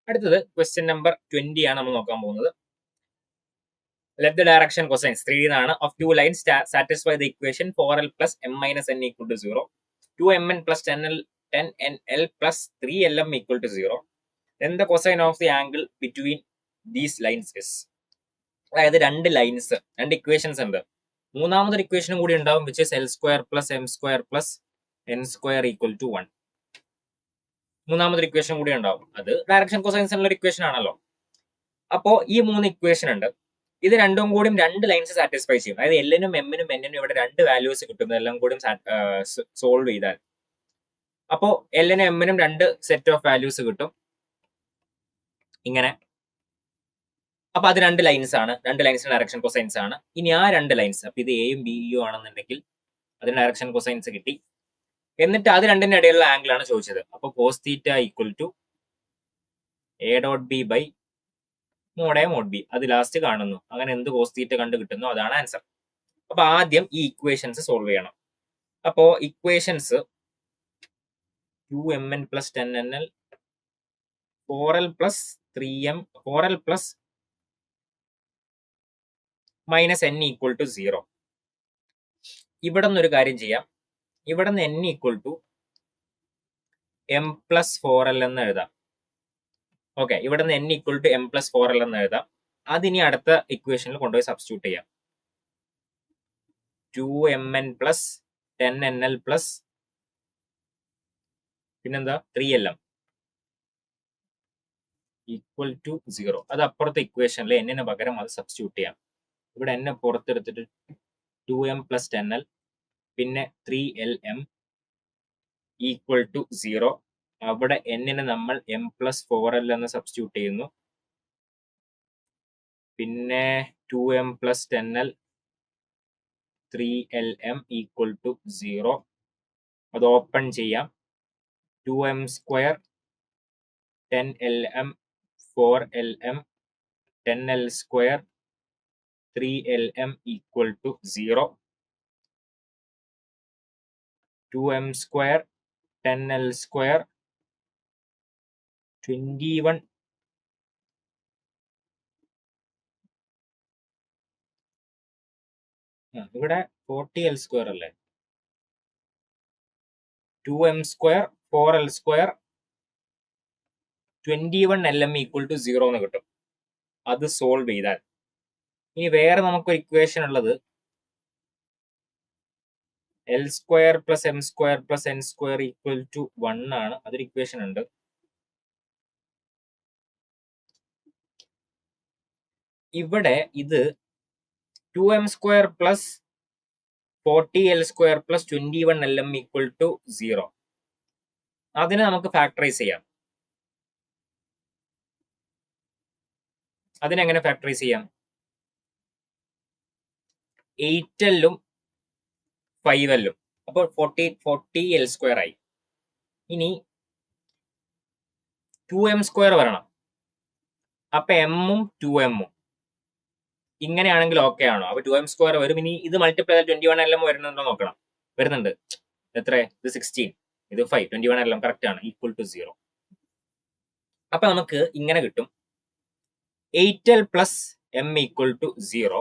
അടുത്തത് question number 20 ആണ് നമ്മൾ നോക്കാൻ പോകുന്നത്. Let the direction cosines 3D എന്നാണ് of two lines satisfy the equation 4l plus m minus n equal to 0, 2mn plus 10nl plus 3lm equal to 0. Then the cosine of the angle between these lines is. അതായത് രണ്ട് lines, രണ്ട് equations ഉണ്ട്. മൂന്നാമതൊരു ഇക്വേഷനും കൂടി ഉണ്ടാവും, which is L square plus M square plus N square equal to 1. മൂന്നാമതൊരു equation കൂടി ഉണ്ടാവും. അത് ഡയറക്ഷൻ കൊസൈൻസ് ഉള്ള ഒരു ഇക്വേഷൻ ആണല്ലോ. അപ്പോ ഈ മൂന്ന് ഇക്വേഷൻ ഉണ്ട്. ഇത് രണ്ടും കൂടി രണ്ട് ലൈൻസ് സാറ്റിസ്ഫൈ ചെയ്യും. അതായത് എല്ലിനും എമ്മിനും എന്നിനും ഇവിടെ രണ്ട് വാല്യൂസ് കിട്ടും എല്ലാം കൂടി സോൾവ് ചെയ്താൽ. അപ്പോ എല്ലിനും എമ്മിനും രണ്ട് സെറ്റ് ഓഫ് വാല്യൂസ് കിട്ടും ഇങ്ങനെ. അപ്പൊ അത് രണ്ട് ലൈൻസ് ആണ്, രണ്ട് ലൈൻസിന് ഡയറക്ഷൻ കൊസൈൻസ് ആണ്. ഇനി ആ രണ്ട് ലൈൻസ്, അപ്പൊ ഇത് എയും ബിയും ആണെന്നുണ്ടെങ്കിൽ അതിന് ഡയറക്ഷൻ കൊസൈൻസ് കിട്ടി. എന്നിട്ട് അത് രണ്ടിന്റെ ഇടയിലുള്ള ആംഗിൾ ആണ് ചോദിച്ചത്. അപ്പൊ cos theta equal to A dot B by mod A mod B. അത് ലാസ്റ്റ് കാണുന്നു. അങ്ങനെ എന്ത് കോസ് തീറ്റ കണ്ടു കിട്ടുന്നു അതാണ് ആൻസർ. അപ്പൊ ആദ്യം ഈ ഇക്വേഷൻസ് സോൾവ് ചെയ്യണം. അപ്പോ equations 2mn plus 10nl 4l plus 3m 4l plus minus n equal to 0. ഇവിടെ നിന്നൊരു കാര്യം ചെയ്യാം. ഇവിടെ നിന്ന് n equal to m plus 4l എന്ന് എഴുതാം. ഓക്കെ, ഇവിടെ നിന്ന് n equal to m plus 4l എന്ന് എഴുതാം. അതിനി അടുത്ത ഇക്വേഷനിൽ കൊണ്ടുപോയി സബ്സ്റ്റിറ്റ്യൂട്ട് ചെയ്യാം. 2mn പ്ലസ് 10nl പ്ലസ് പിന്നെന്താ 3lm ഈക്വൽ ടു 0. അത് അപ്പുറത്തെ ഇക്വേഷനിൽ എന്നിന് പകരം അത് സബ്സ്റ്റിറ്റ്യൂട്ട് ചെയ്യാം. ഇവിടെ n പുറത്തെടുത്തിട്ട് 2m പ്ലസ് 10l പിന്നെ 3lm ഈക്വൽ ടു 0. അവിടെ എന്നിന് നമ്മൾ m പ്ലസ് 4l എന്ന് സബ്സ്റ്റിറ്റ്യൂട്ട് ചെയ്യുന്നു. പിന്നെ 2m plus 10l 3lm equal to 0. അത് ഓപ്പൺ ചെയ്യാം. 2m square 10lm 4lm 10l square 3lm equal to 0. 2m square 10l square 21 ഇവിടെ 40l സ്ക്വയർ അല്ലേ. 2m square 4l square 21lm equal to 0 എന്ന് കിട്ടും. അത് സോൾവ് ചെയ്താൽ ഇനി വേറെ നമുക്കൊരു ഇക്വേഷൻ ഉള്ളത് L square plus M square plus N square equal to 1 ആണ്. അതൊരു ഇക്വേഷൻ ഉണ്ട്. ഇവിടെ ഇത് 2m square plus 40l square plus 21lm equal to 0. അതിനെ നമുക്ക് ഫാക്ടറൈസ് ചെയ്യാം. അതിനെങ്ങനെ ഫാക്ടറൈസ് ചെയ്യാം? 8l-ഉം 5l-ഉം. അപ്പോൾ 40l സ്ക്വയർ ആയി. ഇനി 2m സ്ക്വയർ വരണം. അപ്പൊ m-ഉം 2m-ഉം ഇങ്ങനെയാണെങ്കിൽ ഓക്കെ ആണോ? അപ്പൊ 2m സ്ക്വയർ വരും. ഇനി ഇത് മൾട്ടിപ്ലൈ ചെയ്താൽ 21lm വരുന്നുണ്ടോ നോക്കണം. വരുന്നുണ്ട്. എത്ര? ഇത് 16, ഇത് 5, 21lm കറക്റ്റ് ആണ്. Equal to 0. അപ്പൊ നമുക്ക് ഇങ്ങനെ കിട്ടും 8l plus m equal to 0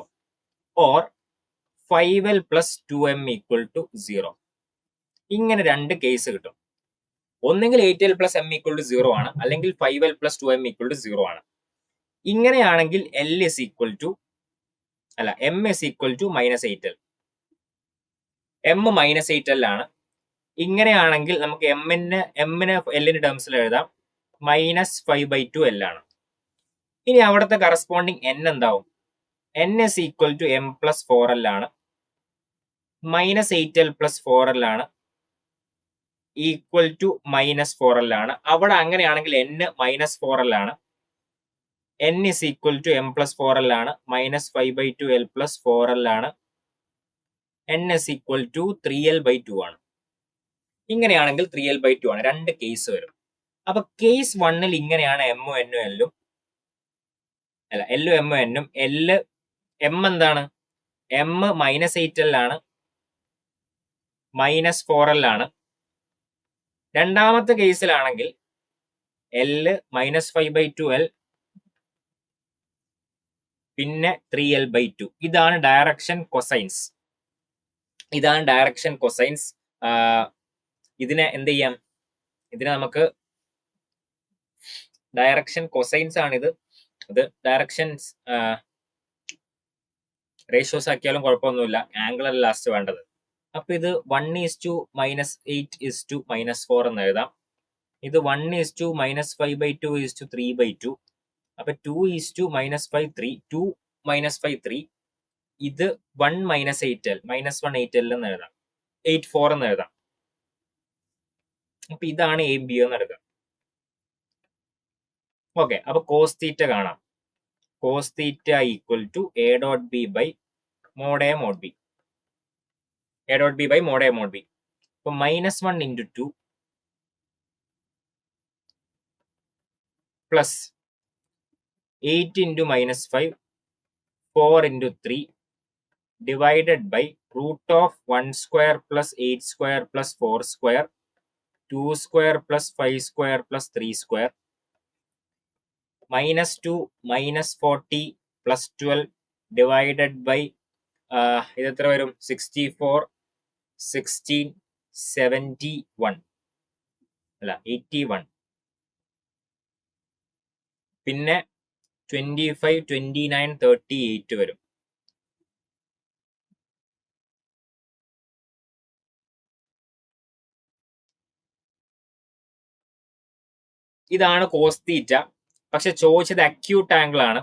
or 5l plus 2m equal to 0. ഇങ്ങനെ രണ്ട് കേസ് കിട്ടും. ഒന്നെങ്കിൽ 8l plus m equal to 0 ആണ്, അല്ലെങ്കിൽ 5l plus 2m equal to 0 ആണ്. ഇങ്ങനെയാണെങ്കിൽ l is equal to m is equal to minus 8l. m minus 8l ആണ്. ഇങ്ങനെയാണെങ്കിൽ നമുക്ക് m-നെ l-ന്റെ ടേംസിൽ എഴുതാം. മൈനസ് 5/2l ആണ്. ഇനി അവിടുത്തെ കറസ്പോണ്ടിങ് n എന്താവും? n is equal to m plus 4l ആണ്. മൈനസ് 8l പ്ലസ് 4l ആണ്. ഈക്വൽ ടു മൈനസ് 4l ആണ്. അവിടെ അങ്ങനെയാണെങ്കിൽ n മൈനസ് 4l ആണ്. n is equal to m plus 4l ആണ്. മൈനസ് 5/2l പ്ലസ് 4l ആണ്. n is equal to 3l/2 ആണ്. ഇങ്ങനെയാണെങ്കിൽ 3l/2 ആണ്. രണ്ട് കേസ് വരും. അപ്പൊ കേസ് 1-ൽ ഇങ്ങനെയാണ് m-ഉം n-ഉം l-ഉം l-ഉം m-ഉം n-ഉം. m എന്താണ്? m മൈനസ് 8l ആണ്, മൈനസ് 4l ആണ്. രണ്ടാമത്തെ കേസിലാണെങ്കിൽ L -5/2L പിന്നെ 3L/2. ഇതാണ് ഡയറക്ഷൻ കൊസൈൻസ്. ഇതിനെ എന്ത് ചെയ്യാം? ഇതിനെ നമുക്ക് ഡയറക്ഷൻ കൊസൈൻസ് ആണിത്. ഇത് ഡയറക്ഷൻസ് റേഷ്യോസ് ആക്കിയാലും കുഴപ്പമൊന്നുമില്ല. ആംഗിൾ അല്ല ലാസ്റ്റ് വേണ്ടത്. അപ്പൊ ഇത് 1:8:4 എന്ന് എഴുതാം. ഇത് 1:-5/2 3/2. അപ്പൊ 2:-5/3 2 -5 3. ഇത് 1 -8L -1 8L എന്ന് എഴുതാം. 8/4 എന്ന് എഴുതാം. അപ്പൊ ഇതാണ് എ ബി എന്ന് എടുക്കാം. ഓക്കെ, അപ്പൊ കോസ് തീറ്റ കാണാം. Cos theta equal to A.B by mod A mod B. A.B by mod A mod B. അപ്പൊ -1 × 2 plus 8 × -5 4 × 3 divided by √1² plus 8² plus 4² 2² plus 5² plus 3² -2 -40 plus 12 divided by ഇത് എത്ര വരും? 64 16 71 അല്ല 81 പിന്നെ 25 29 38 വരും. ഇതാണ് കോസ് തീറ്റ. പക്ഷെ ചോദിച്ചത് അക്യൂട്ട് ആംഗിൾ ആണ്.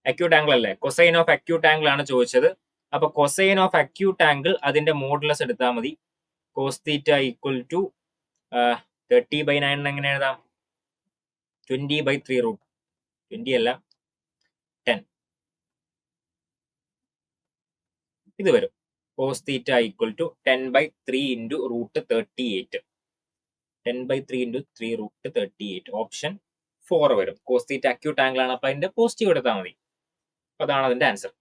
അക്യൂട്ട് ആംഗിൾ അല്ലേ? കൊസൈൻ ഓഫ് അക്യൂട്ട് ആംഗിൾ ആണ് ചോദിച്ചത്. അപ്പൊ കൊസൈൻ ഓഫ് അക്യൂട്ട് ആംഗിൾ അതിന്റെ മോഡുലസ് എടുത്താൽ മതി. കോസ് തീറ്റ ഈക്വൽ ടു 30/9 എങ്ങനെ എഴുതാം? 20/3 20 അല്ല 10. ഇത് വരും. Cos theta equal to 10/3 × √38. 10/3 × 3 √38. Option 4 വരും. കോസ് തീറ്റ അക്യൂട്ട് ആംഗിൾ ആണ്. അപ്പൊ അതിന്റെ പോസിറ്റീവ് എടുത്താൽ മതി. അപ്പൊ അതാണ് അതിന്റെ ആൻസർ.